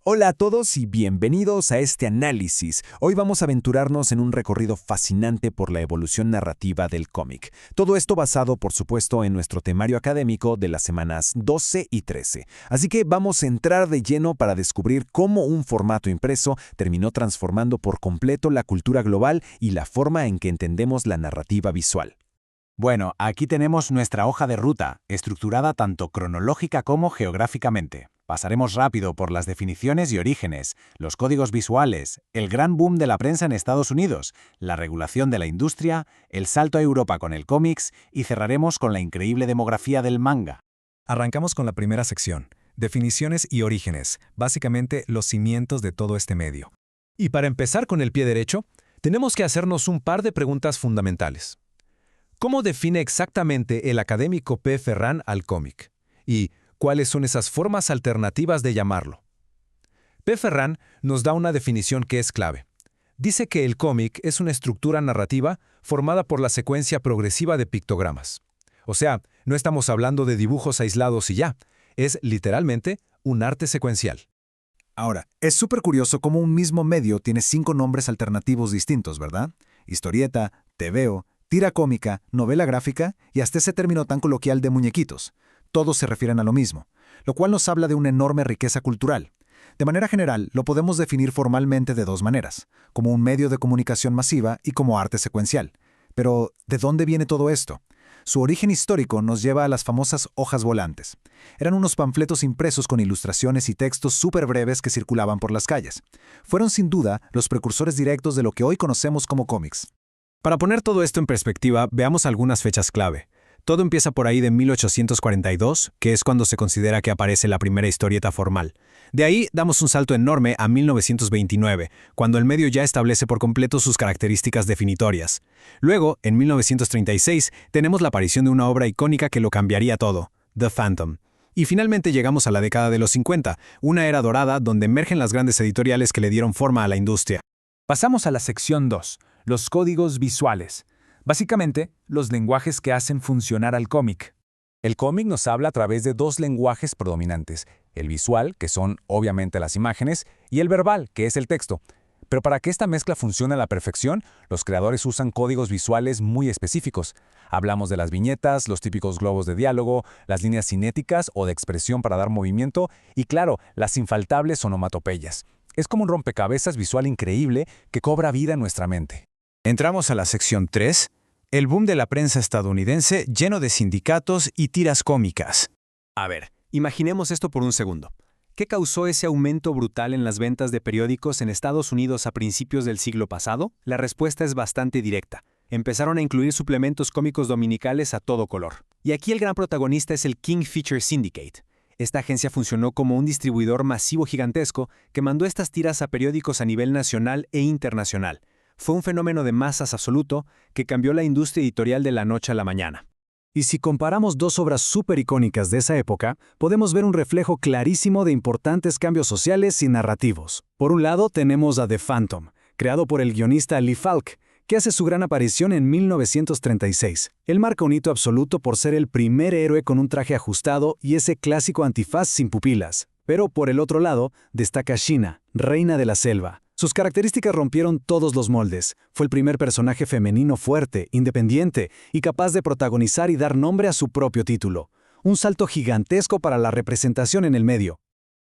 Hola a todos y bienvenidos a este análisis. Hoy vamos a aventurarnos en un recorrido fascinante por la evolución narrativa del cómic. Todo esto basado, por supuesto, en nuestro temario académico de las semanas 12 y 13. Así que vamos a entrar de lleno para descubrir cómo un formato impreso terminó transformando por completo la cultura global y la forma en que entendemos la narrativa visual. Bueno, aquí tenemos nuestra hoja de ruta, estructurada tanto cronológica como geográficamente. Pasaremos rápido por las definiciones y orígenes, los códigos visuales, el gran boom de la prensa en Estados Unidos, la regulación de la industria, el salto a Europa con el cómics y cerraremos con la increíble demografía del manga. Arrancamos con la primera sección, definiciones y orígenes, básicamente los cimientos de todo este medio. Y para empezar con el pie derecho, tenemos que hacernos un par de preguntas fundamentales. ¿Cómo define exactamente el académico P. Ferran al cómic? ¿Y cuáles son esas formas alternativas de llamarlo? P. Ferran nos da una definición que es clave. Dice que el cómic es una estructura narrativa formada por la secuencia progresiva de pictogramas. O sea, no estamos hablando de dibujos aislados y ya, es literalmente un arte secuencial. Ahora, es súper curioso cómo un mismo medio tiene 5 nombres alternativos distintos, ¿verdad? Historieta, tebeo, tira cómica, novela gráfica y hasta ese término tan coloquial de muñequitos. Todos se refieren a lo mismo, lo cual nos habla de una enorme riqueza cultural. De manera general, lo podemos definir formalmente de dos maneras, como un medio de comunicación masiva y como arte secuencial. Pero, ¿de dónde viene todo esto? Su origen histórico nos lleva a las famosas hojas volantes. Eran unos panfletos impresos con ilustraciones y textos súper breves que circulaban por las calles. Fueron sin duda los precursores directos de lo que hoy conocemos como cómics. Para poner todo esto en perspectiva, veamos algunas fechas clave. Todo empieza por ahí de 1842, que es cuando se considera que aparece la primera historieta formal. De ahí damos un salto enorme a 1929, cuando el medio ya establece por completo sus características definitorias. Luego, en 1936, tenemos la aparición de una obra icónica que lo cambiaría todo, The Phantom. Y finalmente llegamos a la década de los 50, una era dorada donde emergen las grandes editoriales que le dieron forma a la industria. Pasamos a la sección 2, los códigos visuales. Básicamente, los lenguajes que hacen funcionar al cómic. El cómic nos habla a través de dos lenguajes predominantes, el visual, que son obviamente las imágenes, y el verbal, que es el texto. Pero para que esta mezcla funcione a la perfección, los creadores usan códigos visuales muy específicos. Hablamos de las viñetas, los típicos globos de diálogo, las líneas cinéticas o de expresión para dar movimiento, y claro, las infaltables onomatopeyas. Es como un rompecabezas visual increíble que cobra vida en nuestra mente. Entramos a la sección 3, el boom de la prensa estadounidense lleno de sindicatos y tiras cómicas. A ver, imaginemos esto por un segundo. ¿Qué causó ese aumento brutal en las ventas de periódicos en Estados Unidos a principios del siglo pasado? La respuesta es bastante directa. Empezaron a incluir suplementos cómicos dominicales a todo color. Y aquí el gran protagonista es el King Feature Syndicate. Esta agencia funcionó como un distribuidor masivo gigantesco que mandó estas tiras a periódicos a nivel nacional e internacional. Fue un fenómeno de masas absoluto que cambió la industria editorial de la noche a la mañana. Y si comparamos dos obras súper icónicas de esa época, podemos ver un reflejo clarísimo de importantes cambios sociales y narrativos. Por un lado tenemos a The Phantom, creado por el guionista Lee Falk, que hace su gran aparición en 1936. Él marca un hito absoluto por ser el primer héroe con un traje ajustado y ese clásico antifaz sin pupilas. Pero por el otro lado destaca Sheena, reina de la selva. Sus características rompieron todos los moldes. Fue el primer personaje femenino fuerte, independiente y capaz de protagonizar y dar nombre a su propio título. Un salto gigantesco para la representación en el medio.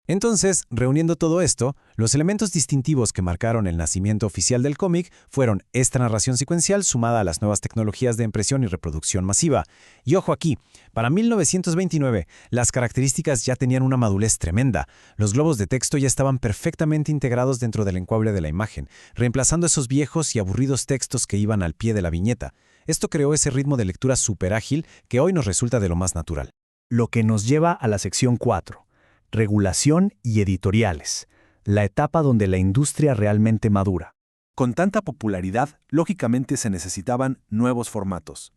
Entonces, reuniendo todo esto, los elementos distintivos que marcaron el nacimiento oficial del cómic fueron esta narración secuencial sumada a las nuevas tecnologías de impresión y reproducción masiva. Y ojo aquí, para 1929, las características ya tenían una madurez tremenda. Los globos de texto ya estaban perfectamente integrados dentro del encuadre de la imagen, reemplazando esos viejos y aburridos textos que iban al pie de la viñeta. Esto creó ese ritmo de lectura súper ágil que hoy nos resulta de lo más natural. Lo que nos lleva a la sección 4. Regulación y editoriales, la etapa donde la industria realmente madura. Con tanta popularidad, lógicamente se necesitaban nuevos formatos.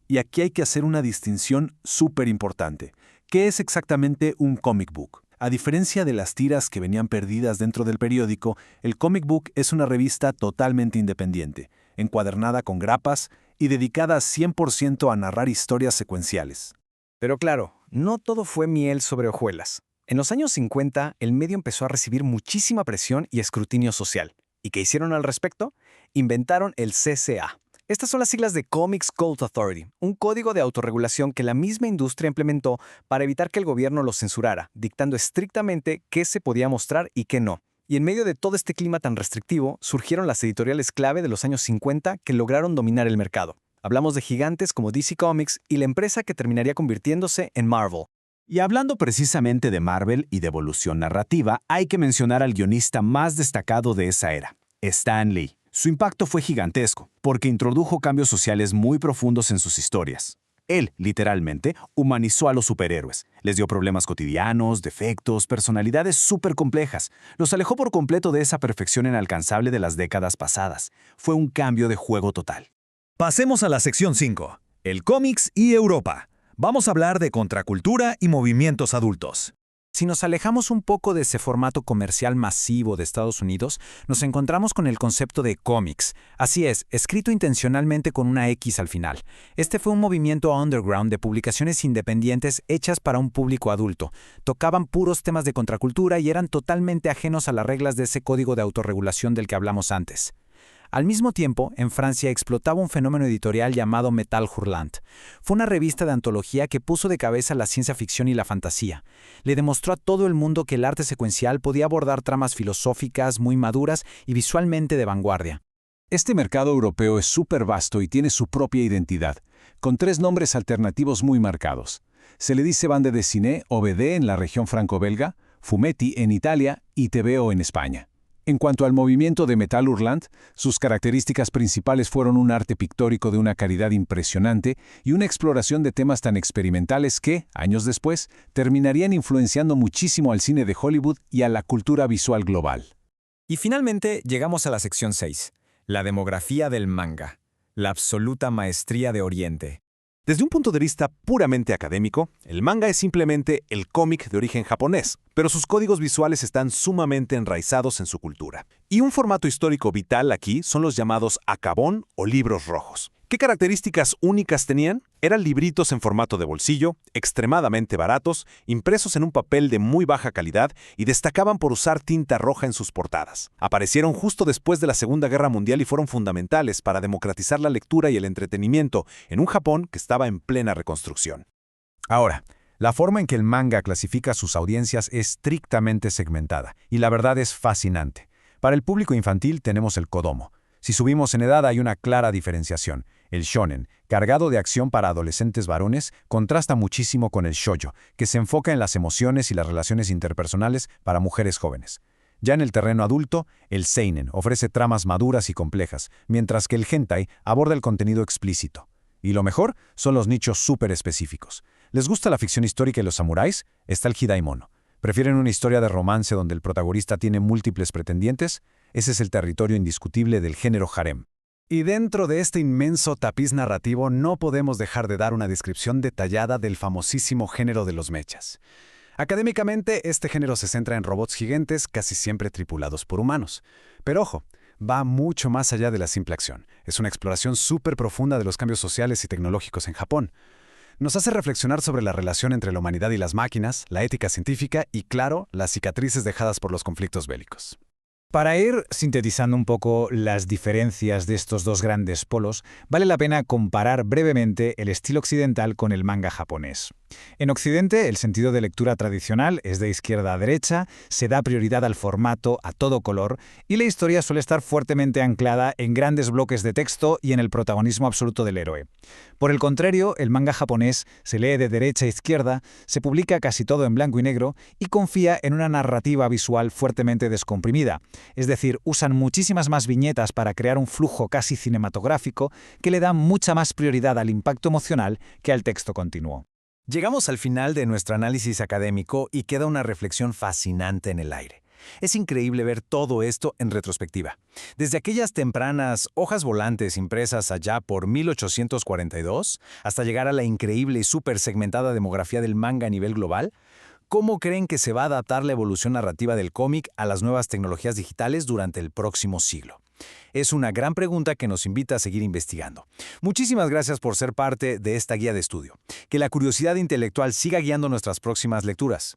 Y aquí hay que hacer una distinción súper importante. ¿Qué es exactamente un comic book? A diferencia de las tiras que venían perdidas dentro del periódico, el comic book es una revista totalmente independiente, encuadernada con grapas y dedicada 100% a narrar historias secuenciales. Pero claro, no todo fue miel sobre hojuelas. En los años 50, el medio empezó a recibir muchísima presión y escrutinio social. ¿Y qué hicieron al respecto? Inventaron el CCA. Estas son las siglas de Comics Code Authority, un código de autorregulación que la misma industria implementó para evitar que el gobierno los censurara, dictando estrictamente qué se podía mostrar y qué no. Y en medio de todo este clima tan restrictivo, surgieron las editoriales clave de los años 50 que lograron dominar el mercado. Hablamos de gigantes como DC Comics y la empresa que terminaría convirtiéndose en Marvel. Y hablando precisamente de Marvel y de evolución narrativa, hay que mencionar al guionista más destacado de esa era, Stan Lee. Su impacto fue gigantesco, porque introdujo cambios sociales muy profundos en sus historias. Él, literalmente, humanizó a los superhéroes. Les dio problemas cotidianos, defectos, personalidades súper complejas. Los alejó por completo de esa perfección inalcanzable de las décadas pasadas. Fue un cambio de juego total. Pasemos a la sección 5, el cómics y Europa. Vamos a hablar de contracultura y movimientos adultos. Si nos alejamos un poco de ese formato comercial masivo de Estados Unidos, nos encontramos con el concepto de cómics. Así es, escrito intencionalmente con una X al final. Este fue un movimiento underground de publicaciones independientes hechas para un público adulto. Tocaban puros temas de contracultura y eran totalmente ajenos a las reglas de ese código de autorregulación del que hablamos antes. Al mismo tiempo, en Francia explotaba un fenómeno editorial llamado Metal Hurlant. Fue una revista de antología que puso de cabeza la ciencia ficción y la fantasía. Le demostró a todo el mundo que el arte secuencial podía abordar tramas filosóficas muy maduras y visualmente de vanguardia. Este mercado europeo es súper vasto y tiene su propia identidad, con 3 nombres alternativos muy marcados. Se le dice Bande Dessinée o BD en la región franco-belga, Fumetti en Italia y TVO en España. En cuanto al movimiento de Metal Hurlant, sus características principales fueron un arte pictórico de una calidad impresionante y una exploración de temas tan experimentales que, años después, terminarían influenciando muchísimo al cine de Hollywood y a la cultura visual global. Y finalmente llegamos a la sección 6, la demografía del manga, la absoluta maestría de Oriente. Desde un punto de vista puramente académico, el manga es simplemente el cómic de origen japonés, pero sus códigos visuales están sumamente enraizados en su cultura. Y un formato histórico vital aquí son los llamados akabon o libros rojos. ¿Qué características únicas tenían? Eran libritos en formato de bolsillo, extremadamente baratos, impresos en un papel de muy baja calidad y destacaban por usar tinta roja en sus portadas. Aparecieron justo después de la Segunda Guerra Mundial y fueron fundamentales para democratizar la lectura y el entretenimiento en un Japón que estaba en plena reconstrucción. Ahora, la forma en que el manga clasifica sus audiencias es estrictamente segmentada, y la verdad es fascinante. Para el público infantil tenemos el Kodomo. Si subimos en edad hay una clara diferenciación. El shonen, cargado de acción para adolescentes varones, contrasta muchísimo con el shoujo, que se enfoca en las emociones y las relaciones interpersonales para mujeres jóvenes. Ya en el terreno adulto, el seinen ofrece tramas maduras y complejas, mientras que el hentai aborda el contenido explícito. Y lo mejor son los nichos súper específicos. ¿Les gusta la ficción histórica y los samuráis? Está el hidaimono. ¿Prefieren una historia de romance donde el protagonista tiene múltiples pretendientes? Ese es el territorio indiscutible del género harem. Y dentro de este inmenso tapiz narrativo no podemos dejar de dar una descripción detallada del famosísimo género de los mechas. Académicamente, este género se centra en robots gigantes casi siempre tripulados por humanos. Pero ojo, va mucho más allá de la simple acción. Es una exploración súper profunda de los cambios sociales y tecnológicos en Japón. Nos hace reflexionar sobre la relación entre la humanidad y las máquinas, la ética científica y, claro, las cicatrices dejadas por los conflictos bélicos. Para ir sintetizando un poco las diferencias de estos dos grandes polos, vale la pena comparar brevemente el estilo occidental con el manga japonés. En Occidente, el sentido de lectura tradicional es de izquierda a derecha, se da prioridad al formato a todo color y la historia suele estar fuertemente anclada en grandes bloques de texto y en el protagonismo absoluto del héroe. Por el contrario, el manga japonés se lee de derecha a izquierda, se publica casi todo en blanco y negro y confía en una narrativa visual fuertemente descomprimida. Es decir, usan muchísimas más viñetas para crear un flujo casi cinematográfico que le da mucha más prioridad al impacto emocional que al texto continuo. Llegamos al final de nuestro análisis académico y queda una reflexión fascinante en el aire. Es increíble ver todo esto en retrospectiva. Desde aquellas tempranas hojas volantes impresas allá por 1842 hasta llegar a la increíble y súper segmentada demografía del manga a nivel global, ¿cómo creen que se va a adaptar la evolución narrativa del cómic a las nuevas tecnologías digitales durante el próximo siglo? Es una gran pregunta que nos invita a seguir investigando. Muchísimas gracias por ser parte de esta guía de estudio. Que la curiosidad intelectual siga guiando nuestras próximas lecturas.